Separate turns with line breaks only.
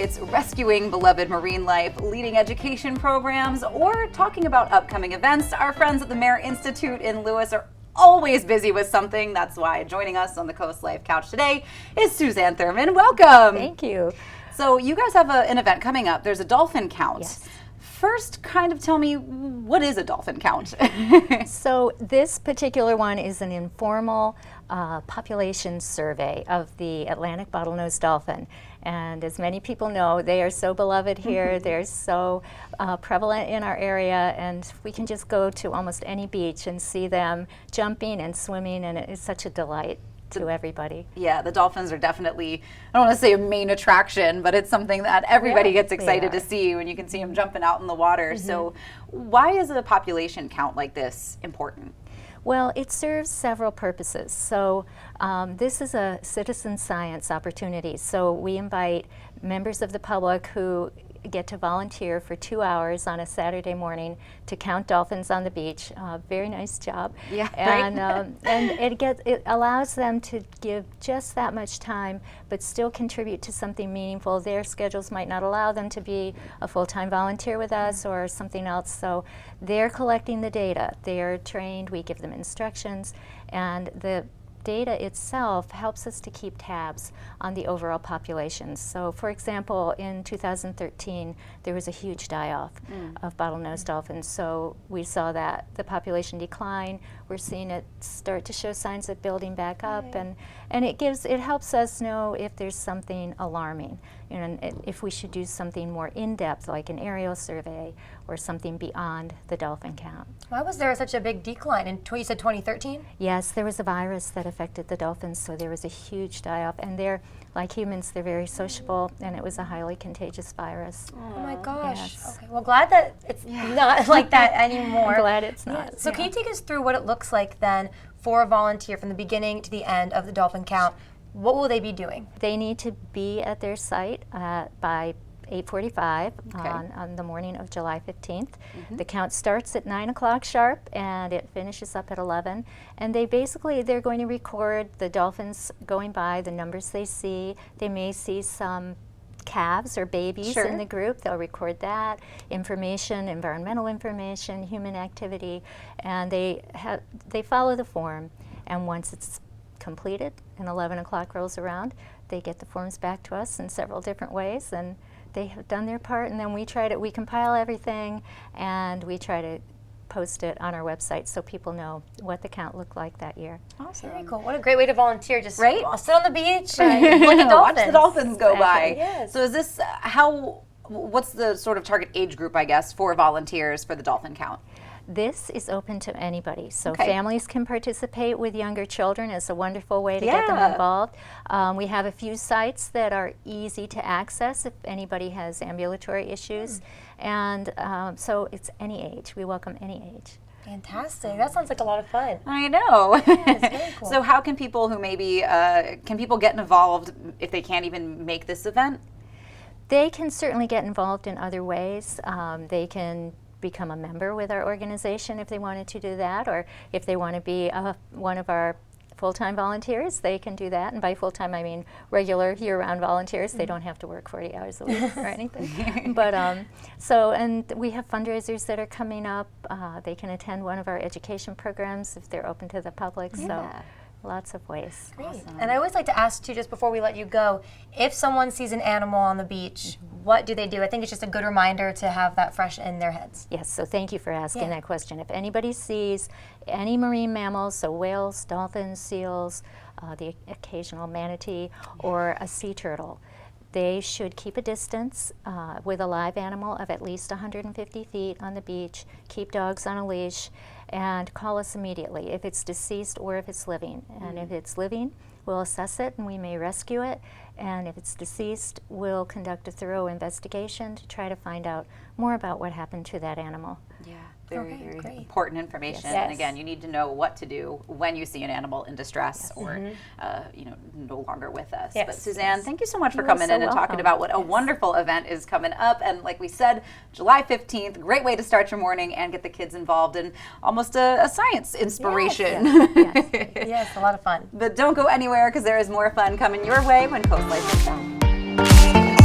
it's rescuing beloved marine life, leading education programs, or talking about upcoming events, our friends at the MERR Institute in Lewis are always busy with something. That's why joining us on the CoastLife couch today is Suzanne Thurman. Welcome.
Thank you.
So you guys have an event coming up. There's a dolphin count.
Yes.
First, kind of tell me, what is a dolphin count?
So this particular one is an informal population survey of the Atlantic bottlenose dolphin. And as many people know, they are so beloved here. They're so prevalent in our area, and we can just go to almost any beach and see them jumping and swimming, and it is such a delight to everybody.
Yeah, the dolphins are definitely, I don't want to say a main attraction, but it's something that everybody gets excited to see when you can see them jumping out in the water. So why is a population count like this important?
Well, it serves several purposes. So this is a citizen science opportunity. So we invite members of the public who get to volunteer for 2 hours on a Saturday morning to count dolphins on the beach. Very nice job.
Yeah,
and
right?
and it allows them to give just that much time, but still contribute to something meaningful. Their schedules might not allow them to be a full-time volunteer with us or something else. So they're collecting the data. They're trained. We give them instructions, and the data itself helps us to keep tabs on the overall populations. So for example, in 2013, there was a huge die-off of bottlenose dolphins. So we saw that the population decline. We're seeing it start to show signs of building back up, and it helps us know if there's something alarming, and if we should do something more in-depth, like an aerial survey or something beyond the dolphin count.
Why was there such a big decline? You said 2013?
Yes, there was a virus that affected the dolphins, so there was a huge die-off. And they're, like humans, they're very sociable, and it was a highly contagious virus.
Oh my gosh.
Yes.
Okay, well, glad that it's not like that anymore.
I'm glad it's not.
Yeah. So can you take us through what it looks like then for a volunteer from the beginning to the end of the dolphin count? What will they be doing?
They need to be at their site by 8:45
Okay.
on the morning of July 15th. The count starts at 9 o'clock sharp, and it finishes up at 11. And they're going to record the dolphins going by, the numbers they see. They may see some calves or babies in the group. They'll record that information, environmental information, human activity, and they follow the form. And once it's completed and 11 o'clock rolls around, they get the forms back to us in several different ways, and they have done their part, and then we compile everything, and we try to post it on our website so people know what the count looked like that year.
Awesome.
Very cool. What a great way to volunteer. Just
Right?
sit on the beach and look at dolphins.
Watch the dolphins go by.
Yes.
So is this, what's the sort of target age group, I guess, for volunteers for the dolphin count?
This is open to anybody, so families can participate with younger children. It's a wonderful way to get them involved. We have a few sites that are easy to access if anybody has ambulatory issues, and so it's any age. We welcome any age.
Fantastic. That sounds like a lot of fun.
I know.
Yes, very cool.
So how can people who maybe, can people get involved if they can't even make this event?
They can certainly get involved in other ways. They can become a member with our organization if they wanted to do that, or if they want to be one of our full-time volunteers, they can do that. And by full-time, I mean regular year-round volunteers. They don't have to work 40 hours a week or anything. But and we have fundraisers that are coming up. They can attend one of our education programs if they're open to the public. So lots of ways.
Great. Awesome. And I always like to ask too, just before we let you go, if someone sees an animal on the beach, what do they do? I think it's just a good reminder to have that fresh in their heads.
Yes, so thank you for asking that question. If anybody sees any marine mammals, so whales, dolphins, seals, the occasional manatee, or a sea turtle, they should keep a distance with a live animal of at least 150 feet on the beach, keep dogs on a leash, and call us immediately if it's deceased or if it's living. And if it's living, we'll assess it and we may rescue it. And if it's deceased, we'll conduct a thorough investigation to try to find out more about what happened to that animal.
Yeah. Very,
Okay,
very
great.
important information.
Yes.
And again, you need to know what to do when you see an animal in distress or, no longer with us.
Yes.
But Suzanne, thank you so much for
You're
coming
so
in and talking
welcome.
about what a wonderful event is coming up. And like we said, July 15th, great way to start your morning and get the kids involved in almost a science inspiration.
Yes.
Yes, a lot of fun.
But don't go anywhere because there is more fun coming your way when CoastLife is back.